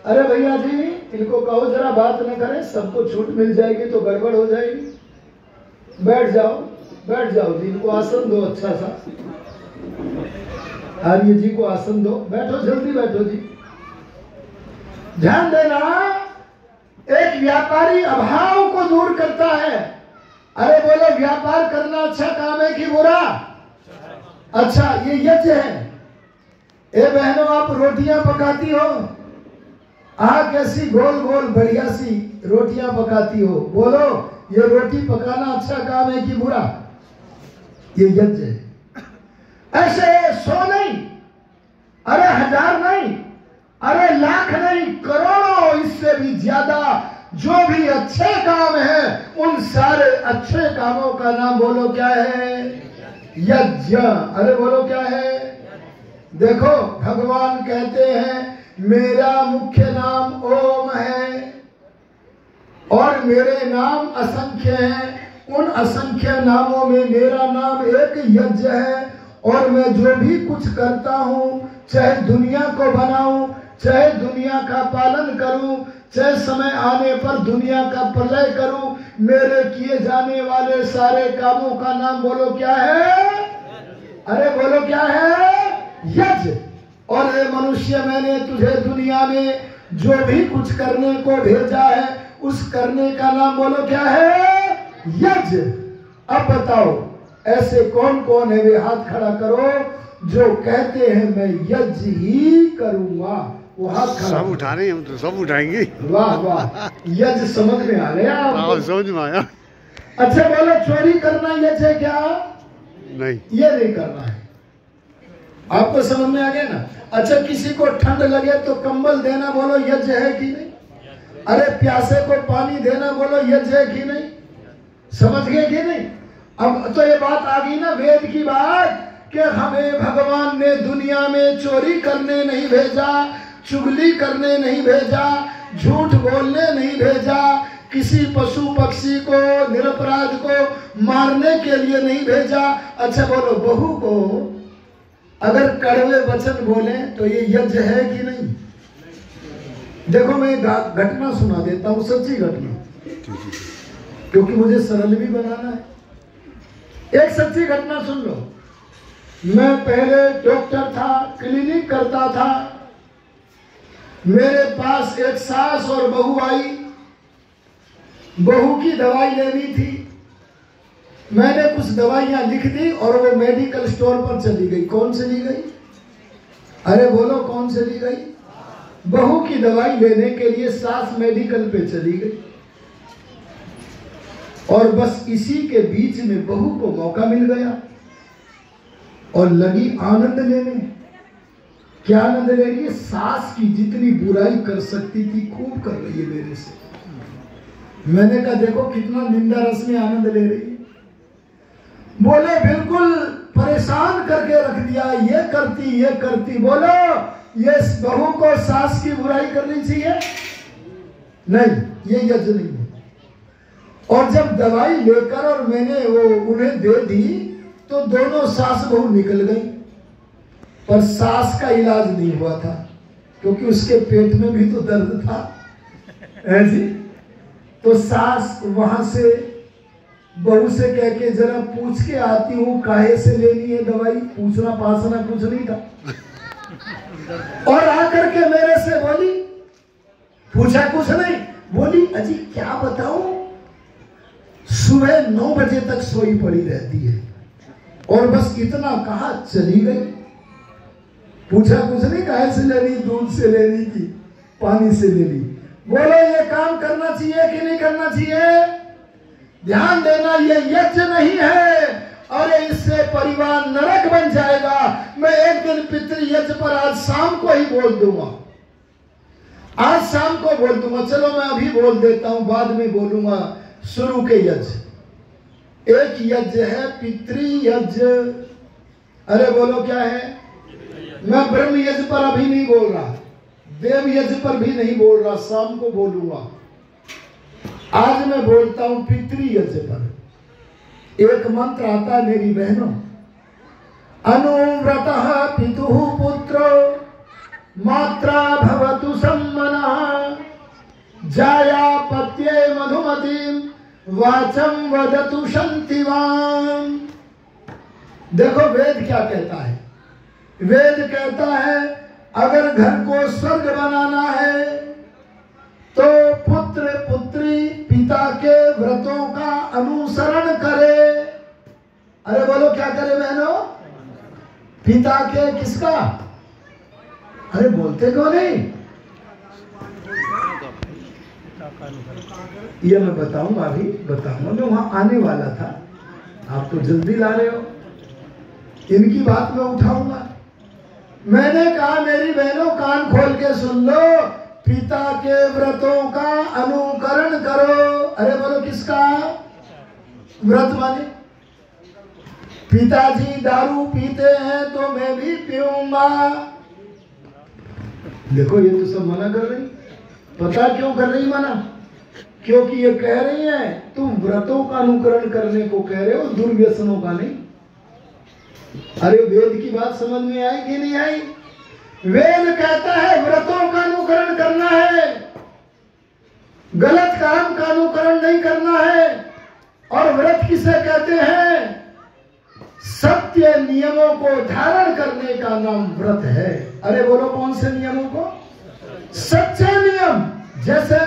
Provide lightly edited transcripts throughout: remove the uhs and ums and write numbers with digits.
अरे भैया जी इनको कहो जरा बात न करें, सबको छूट मिल जाएगी तो गड़बड़ हो जाएगी। बैठ जाओ जी, इनको आसन दो अच्छा सा। आर्य जी को आसन दो, बैठो जल्दी बैठो जी। ध्यान देना, एक व्यापारी अभाव को दूर करता है। अरे बोलो, व्यापार करना अच्छा काम है कि बुरा? अच्छा, ये यज्ञ है। ए बहनों, आप रोटियां पकाती हो, कैसी गोल गोल बढ़िया सी रोटियां पकाती हो। बोलो, ये रोटी पकाना अच्छा काम है कि बुरा? ये यज्ञ है। ऐसे 100 नहीं, अरे 1000 नहीं, अरे लाख नहीं, करोड़ों, इससे भी ज्यादा जो भी अच्छे काम हैं, उन सारे अच्छे कामों का नाम बोलो क्या है? यज्ञ। अरे बोलो क्या है? देखो, भगवान कहते हैं मेरा मुख्य नाम ओम है और मेरे नाम असंख्य हैं। उन असंख्य नामों में मेरा नाम एक यज्ञ है। और मैं जो भी कुछ करता हूँ, चाहे दुनिया को बनाऊं, चाहे दुनिया का पालन करूं, चाहे समय आने पर दुनिया का प्रलय करूं, मेरे किए जाने वाले सारे कामों का नाम बोलो क्या है? अरे बोलो क्या है? यज्ञ। और ये मनुष्य, मैंने तुझे दुनिया में जो भी कुछ करने को भेजा है, उस करने का नाम बोलो क्या है? यज्ञ। अब बताओ, ऐसे कौन कौन है? वे हाथ खड़ा करो जो कहते हैं मैं यज्ञ ही करूंगा। वो हाथ खड़ा। सब उठा रहे हैं, हम तो सब उठाएंगे। वाह वाह, यज्ञ समझ में आ गया आपको? समझ में आया। अच्छा बोलो, चोरी करना यज्ञ है क्या? नहीं, ये नहीं करना है। आपको समझ में आ गया ना? अच्छा, किसी को ठंड लगे तो कंबल देना बोलो यज्ञ है कि नहीं? अरे प्यासे को पानी देना बोलो यज्ञ है कि नहीं? समझ गए कि नहीं? अब तो ये बात आ गई ना वेद की बात, कि हमें भगवान ने दुनिया में चोरी करने नहीं भेजा, चुगली करने नहीं भेजा, झूठ बोलने नहीं भेजा, किसी पशु पक्षी को, निरपराध को मारने के लिए नहीं भेजा। अच्छा बोलो, बहू को अगर कड़वे वचन बोले तो ये यज्ञ है कि नहीं? देखो, मैं घटना सुना देता हूँ, सच्ची घटना, क्योंकि मुझे सरल भी बनाना है। एक सच्ची घटना सुन लो। मैं पहले डॉक्टर था, क्लिनिक करता था। मेरे पास एक सास और बहू आई। बहू की दवाई लेनी थी। मैंने कुछ दवाइयां लिख दी और वो मेडिकल स्टोर पर चली गई। कौन चली गई? अरे बोलो, कौन चली गई? बहू की दवाई लेने के लिए सास मेडिकल पे चली गई। और बस इसी के बीच में बहू को मौका मिल गया और लगी आनंद लेने। क्या आनंद ले रही है? सास की जितनी बुराई कर सकती थी खूब कर रही है मेरे से। मैंने कहा देखो कितना निंदा रस में आनंद ले रही है। बोले बिल्कुल परेशान करके रख दिया, ये करती। बोलो, ये बहू को सास की बुराई करनी चाहिए? नहीं, ये यज्ञ नहीं है। और जब दवाई लेकर और मैंने वो उन्हें दे दी तो दोनों सास बहू निकल गई, पर सास का इलाज नहीं हुआ था, क्योंकि उसके पेट में भी तो दर्द था। ऐसी तो सास वहां से बहू से कह के जरा पूछ के आती हूँ काहे से लेनी है दवाई। पूछना पासना कुछ नहीं था। और आकर के मेरे से बोली, पूछा कुछ नहीं, बोली अजी क्या बताऊं, सुबह 9 बजे तक सोई पड़ी रहती है। और बस इतना कहा चली गई। पूछा कुछ नहीं, काहे से ले ली? दूध से ले ली कि पानी से ले ली? बोलो, ये काम करना चाहिए कि नहीं करना चाहिए? ध्यान देना, ये यज्ञ नहीं है और इससे परिवार नरक बन जाएगा। मैं एक दिन पितृ यज्ञ पर आज शाम को ही बोल दूंगा, आज शाम को बोल दूंगा। चलो मैं अभी बोल देता हूं, बाद में बोलूंगा। शुरू के यज्ञ, एक यज्ञ है पितृ यज्ञ। अरे बोलो क्या है? मैं ब्रह्म यज्ञ पर अभी नहीं बोल रहा, देव यज्ञ पर भी नहीं बोल रहा, शाम को बोलूंगा। आज मैं बोलता हूं पितृ यज्ञ पर। एक मंत्र आता है मेरी बहनों, अनुव्रतः पितुः पुत्रो मात्रा भवतु सम्मनः जाया पत्ये मधुमतीम वाचम वदतु शांतिवान। देखो वेद क्या कहता है। वेद कहता है अगर घर को स्वर्ग बनाना है तो पुत्र पुत्री पिता के व्रतों का अनुसरण करे। अरे बोलो क्या करे बहनों? पिता के किसका? अरे बोलते क्यों नहीं? ये मैं बताऊंगा, अभी बताऊंगा, मैं वहां आने वाला था, आप तो जल्दी ला रहे हो। इनकी बात मैं उठाऊंगा। मैंने कहा मेरी बहनों कान खोल के सुन लो, पिता के व्रतों का अनुकरण करो। अरे बोलो किसका व्रत? माने पिताजी दारू पीते हैं तो मैं भी पीऊंगा। देखो ये तो सब मना कर रही। पता क्यों कर रही मना? क्योंकि ये कह रही है तुम व्रतों का अनुकरण करने को कह रहे हो, दुर्व्यसनों का नहीं। अरे वेद की बात समझ में आई कि नहीं आई? वेद कहता है व्रतों का अनुकरण करना है, गलत काम का अनुकरण नहीं करना है। और व्रत किसे कहते हैं? सत्य नियमों को धारण करने का नाम व्रत है। अरे बोलो कौन से नियमों को? सच्चे नियम। जैसे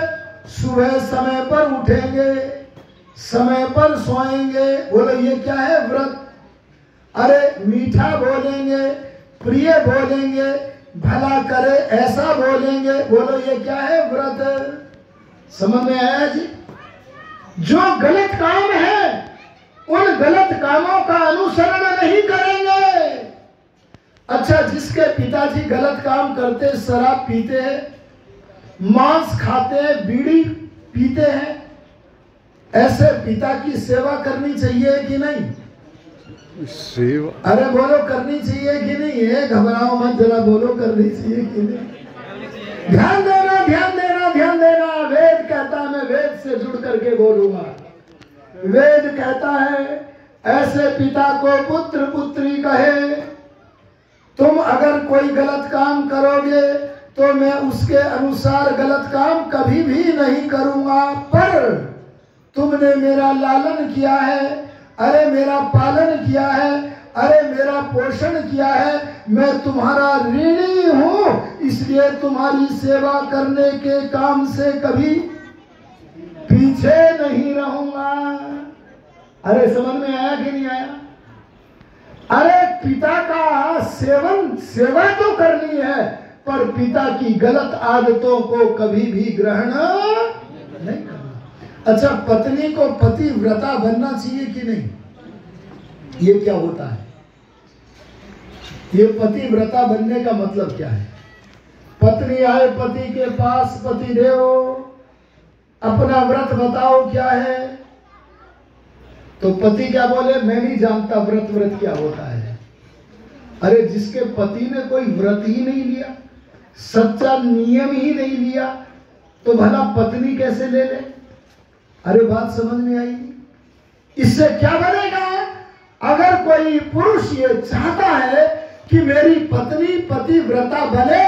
सुबह समय पर उठेंगे, समय पर सोएंगे, बोलो ये क्या है? व्रत। अरे मीठा बोलेंगे, प्रिय बोलेंगे, भला करे ऐसा बोलेंगे, बोलो ये क्या है? व्रत। समझ में आया जी? जो गलत काम है उन गलत कामों का अनुसरण नहीं करेंगे। अच्छा, जिसके पिताजी गलत काम करते, शराब पीते हैं, मांस खाते हैं, बीड़ी पीते हैं, ऐसे पिता की सेवा करनी चाहिए कि नहीं? सेवा? अरे बोलो करनी चाहिए कि नहीं? है घबराओ मत, जरा बोलो करनी चाहिए कि नहीं? ध्यान देना, ध्यान देना, ध्यान देना। वेद कहता है, मैं वेद से जुड़ करके बोलूंगा। वेद कहता है ऐसे पिता को पुत्र पुत्री कहे, तुम अगर कोई गलत काम करोगे तो मैं उसके अनुसार गलत काम कभी भी नहीं करूंगा, पर तुमने मेरा लालन किया है, अरे मेरा पालन किया है, अरे मेरा पोषण किया है, मैं तुम्हारा ऋणी हूं, इसलिए तुम्हारी सेवा करने के काम से कभी पीछे नहीं रहूंगा। अरे समझ में आया कि नहीं आया? अरे पिता का सेवा तो करनी है, पर पिता की गलत आदतों को कभी भी ग्रहण नहीं करना। अच्छा, पत्नी को पतिव्रता बनना चाहिए कि नहीं? ये क्या होता है? ये पतिव्रता बनने का मतलब क्या है? पत्नी आए पति के पास, पति देव अपना व्रत बताओ क्या है? तो पति क्या बोले? मैं नहीं जानता व्रत क्या होता है। अरे जिसके पति ने कोई व्रत ही नहीं लिया, सच्चा नियम ही नहीं लिया, तो भला पत्नी कैसे ले ले? अरे बात समझ में आई? इससे क्या बनेगा? अगर कोई पुरुष ये चाहता है कि मेरी पत्नी पतिव्रता बने,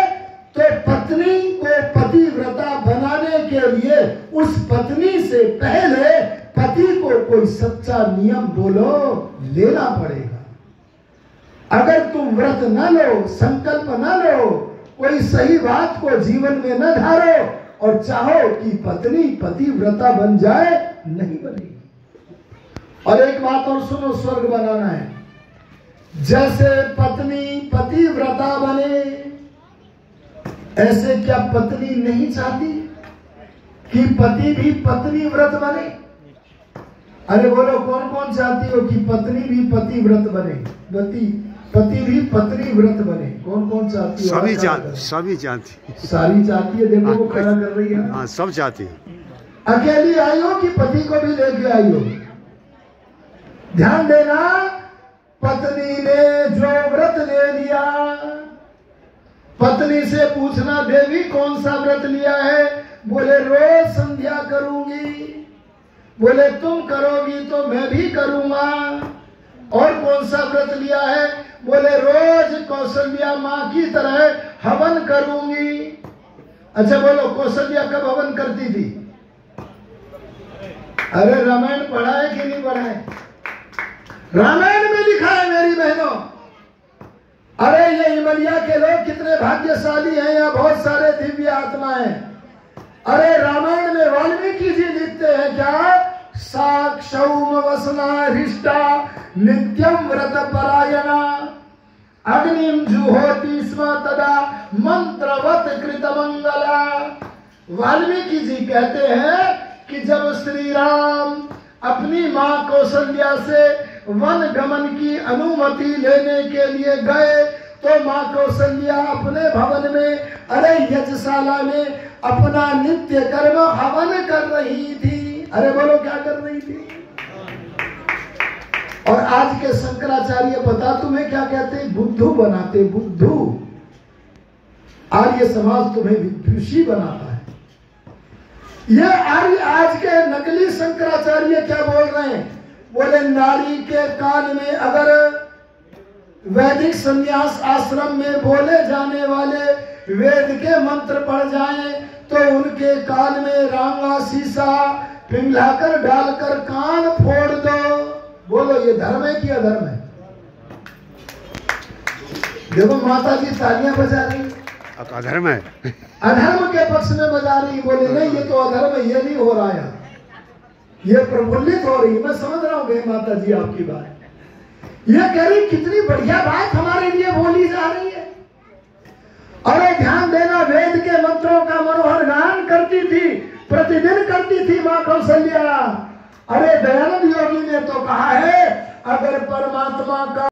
तो पत्नी को पतिव्रता बनाने के लिए उस पत्नी से पहले पति को कोई सच्चा नियम बोलो लेना पड़ेगा। अगर तुम व्रत न लो, संकल्प न लो, कोई सही बात को जीवन में न धारो और चाहो कि पत्नी पतिव्रता बन जाए, नहीं बनेगी। और एक बात और सुनो, स्वर्ग बनाना है, जैसे पत्नी पतिव्रता बने, ऐसे क्या पत्नी नहीं चाहती कि पति भी पत्नी व्रत बने? अरे बोलो कौन कौन चाहती हो कि पत्नी भी पति व्रत बने, पति भी पत्नी व्रत बने? कौन कौन चाहती हो? सभी चाहती। सारी चाहती है। देखो वो खड़ा कर रही है। हाँ, सब चाहती है। अकेली आई हो कि पति को भी लेके आई हो? ध्यान देना, पत्नी ने जो व्रत ले लिया, पत्नी से पूछना देवी कौन सा व्रत लिया है? बोले रोज संध्या करूंगी। बोले तुम करोगी तो मैं भी करूंगा। और कौन सा व्रत लिया है? बोले रोज कौशल्या माँ की तरह हवन करूंगी। अच्छा बोलो, कौशल्या कब हवन करती थी? अरे रामायण पढ़ा है कि नहीं पढ़ा है? रामायण में लिखा है मेरी बहनों। अरे ये हिमलिया के लोग कितने भाग्यशाली हैं, यहाँ बहुत सारे दिव्य आत्माएं। अरे रामायण में वाल्मीकि जी लिखते हैं क्या? साक्षौम वसना हृष्टा नित्यम व्रत परायणा अग्निम जुहोति स्म तदा मंत्रवत कृत मंगला। वाल्मीकि जी कहते हैं कि जब श्री राम अपनी मां कौशल्या से वन गमन की अनुमति लेने के लिए गए तो मां कौशल्या अपने भवन में, अरे यज्ञशाला में अपना नित्य कर्म हवन कर रही थी। अरे बोलो क्या कर रही थी? और आज के शंकराचार्य पता तुम्हें क्या कहते हैं? बुद्धू बनाते, बुद्धू। आर्य समाज तुम्हें विद्युषी बनाता है। ये आर्य आज के नकली शंकराचार्य क्या बोल रहे हैं? बोले नारी के कान में अगर वैदिक संन्यास आश्रम में बोले जाने वाले वेद के मंत्र पढ़ जाएं तो उनके कान में रांगा शीशा पिघलाकर डालकर कान फोड़ दो। बोलो ये धर्म है कि अधर्म है? देखो माता जी तालियां बजा रही, अधर्म है। अधर्म के पक्ष में बजा रही। बोले नहीं ये तो अधर्म है, ये नहीं हो रहा है, ये प्रफुल्लित हो रही। मैं समझ रहा हूँ माता जी आपकी बात। ये कह रही कितनी बढ़िया बात हमारे लिए बोली जा रही है। अरे ध्यान देना, वेद के मंत्रों का मनोहर गान करती थी, प्रतिदिन करती थी मां कौशल्या। अरे दयानंद योगी ने तो कहा है अगर परमात्मा का